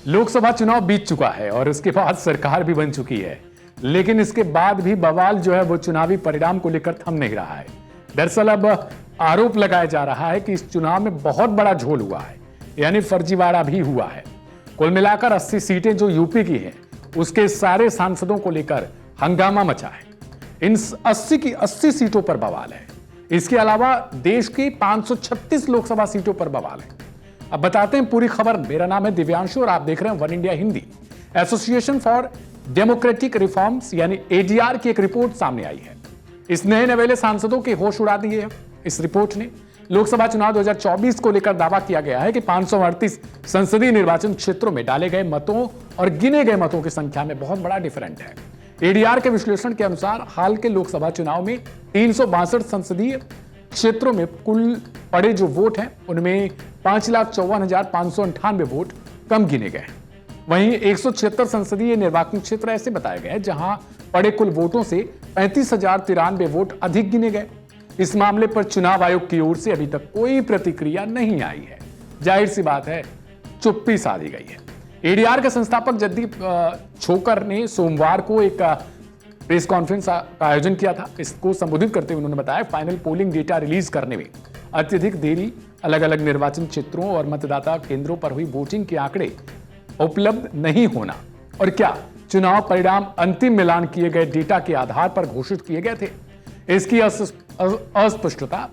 लोकसभा चुनाव बीत चुका है और उसके बाद सरकार भी बन चुकी है, लेकिन इसके बाद भी बवाल जो है वो चुनावी परिणाम को लेकर थम नहीं रहा है। दरअसल अब आरोप लगाया जा रहा है कि इस चुनाव में बहुत बड़ा झोल हुआ है, यानी फर्जीवाड़ा भी हुआ है। कुल मिलाकर 80 सीटें जो यूपी की हैं, उसके सारे सांसदों को लेकर हंगामा मचा है। इन 80 की 80 सीटों पर बवाल है। इसके अलावा देश की 536 लोकसभा सीटों पर बवाल है। अब बताते हैं पूरी खबर। मेरा नाम है दिव्यांशु और आप देख रहे हैं one India Hindi. Association for democratic reforms यानी एडीआर की एक रिपोर्ट सामने आई है। इस नए नवेले सांसदों के होश उड़ा दिए हैं। इस रिपोर्ट ने लोकसभा चुनाव 2024 को लेकर दावा किया गया है कि 538 संसदीय निर्वाचन क्षेत्रों में डाले गए मतों और गिने गए मतों की संख्या में बहुत बड़ा डिफरेंट है। एडीआर के विश्लेषण के अनुसार हाल के लोकसभा चुनाव में 362 संसदीय क्षेत्रों में कुल पड़े जो वोट हैं उनमें 5,54,598 वोट कम गिने गए। वहीं 176 संसदीय निर्वाचन क्षेत्र ऐसे बताए गए जहां पड़े कुल वोटों से 35,093 वोट अधिक गिने गए। इस मामले पर चुनाव आयोग की ओर से अभी तक कोई प्रतिक्रिया नहीं आई है। जाहिर सी बात है, चुप्पी साधी गई है। एडीआर के संस्थापक जगदीप छोकर ने सोमवार को एक प्रेस कॉन्फ्रेंस का आयोजन किया था। इसको संबोधित करते हुए उन्होंने बताया फाइनल पोलिंग डेटा रिलीज करने में अत्यधिक देरी, अलग अलग निर्वाचन क्षेत्रों और मतदाता केंद्रों पर हुई वोटिंग के आंकड़े उपलब्ध नहीं होना और क्या चुनाव परिणाम अंतिम मिलान किए गए डेटा के आधार पर घोषित किए गए थे, इसकी अस्पष्टता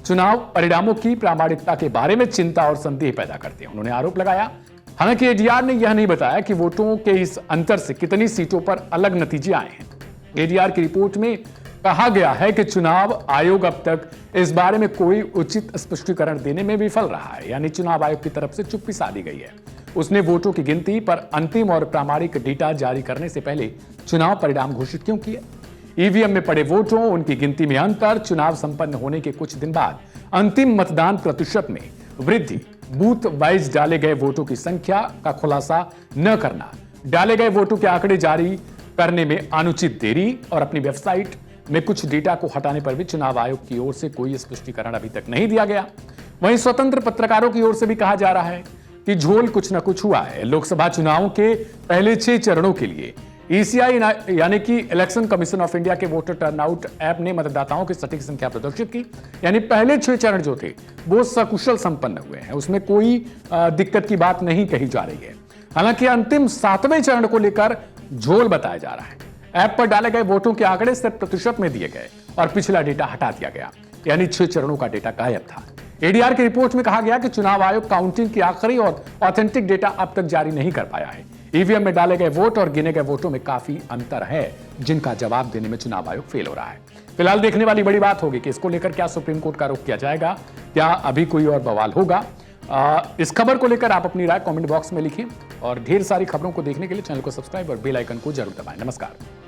चुनाव परिणामों की प्रामाणिकता के बारे में चिंता और संदेह पैदा करते हैं। उन्होंने आरोप लगाया। हालांकि एडीआर ने यह नहीं बताया कि वोटों के इस अंतर से कितनी सीटों पर अलग नतीजे आए हैं। एडीआर की रिपोर्ट में कहा गया है कि चुनाव आयोग अब तक इस बारे में कोई उचित स्पष्टीकरण देने में विफल रहा है, यानी चुनाव आयोग की तरफ से चुप्पी साधी गई है। उसने वोटों की गिनती पर अंतिम और प्रामाणिक डेटा जारी करने से पहले चुनाव परिणाम घोषित क्यों किए? ईवीएम में पड़े वोटों, उनकी गिनती में अंतर, चुनाव संपन्न होने के कुछ दिन बाद अंतिम मतदान प्रतिशत में वृद्धि, बूथ वाइज डाले गए वोटों की संख्या का खुलासा न करना, डाले गए वोटों के आंकड़े जारी करने में अनुचित देरी और अपनी वेबसाइट में कुछ डेटा को हटाने पर भी चुनाव आयोग की ओर से कोई स्पष्टीकरण अभी तक नहीं दिया गया। वहीं स्वतंत्र पत्रकारों की ओर से भी कहा जा रहा है कि झोल कुछ न कुछ हुआ है। लोकसभा चुनाव के पहले 6 चरणों के लिए ईसीआई यानी कि इलेक्शन कमीशन ऑफ इंडिया के वोटर टर्नआउट ऐप ने मतदाताओं की सटीक संख्या प्रदर्शित की, यानी पहले 6 चरण जो थे वो सकुशल संपन्न हुए हैं। उसमें कोई दिक्कत की बात नहीं कही जा रही है। हालांकि अंतिम 7वें चरण को लेकर झोल बताया जा रहा है। ऐप पर डाले गए वोटों के आंकड़े सिर्फ प्रतिशत में दिए गए और पिछला डेटा हटा दिया गया, यानी 6 चरणों का डेटा गायब था। एडीआर की रिपोर्ट में कहा गया कि चुनाव आयोग काउंटिंग की आखिरी और ऑथेंटिक डेटा अब तक जारी नहीं कर पाया है। ईवीएम में डाले गए वोट और गिने गए वोटों में काफी अंतर है, जिनका जवाब देने में चुनाव आयोग फेल हो रहा है। फिलहाल देखने वाली बड़ी बात होगी कि इसको लेकर क्या सुप्रीम कोर्ट का रुख किया जाएगा, क्या अभी कोई और बवाल होगा। इस खबर को लेकर आप अपनी राय कमेंट बॉक्स में लिखें और ढेर सारी खबरों को देखने के लिए चैनल को सब्सक्राइब और बेल आइकन को जरूर दबाएं। नमस्कार।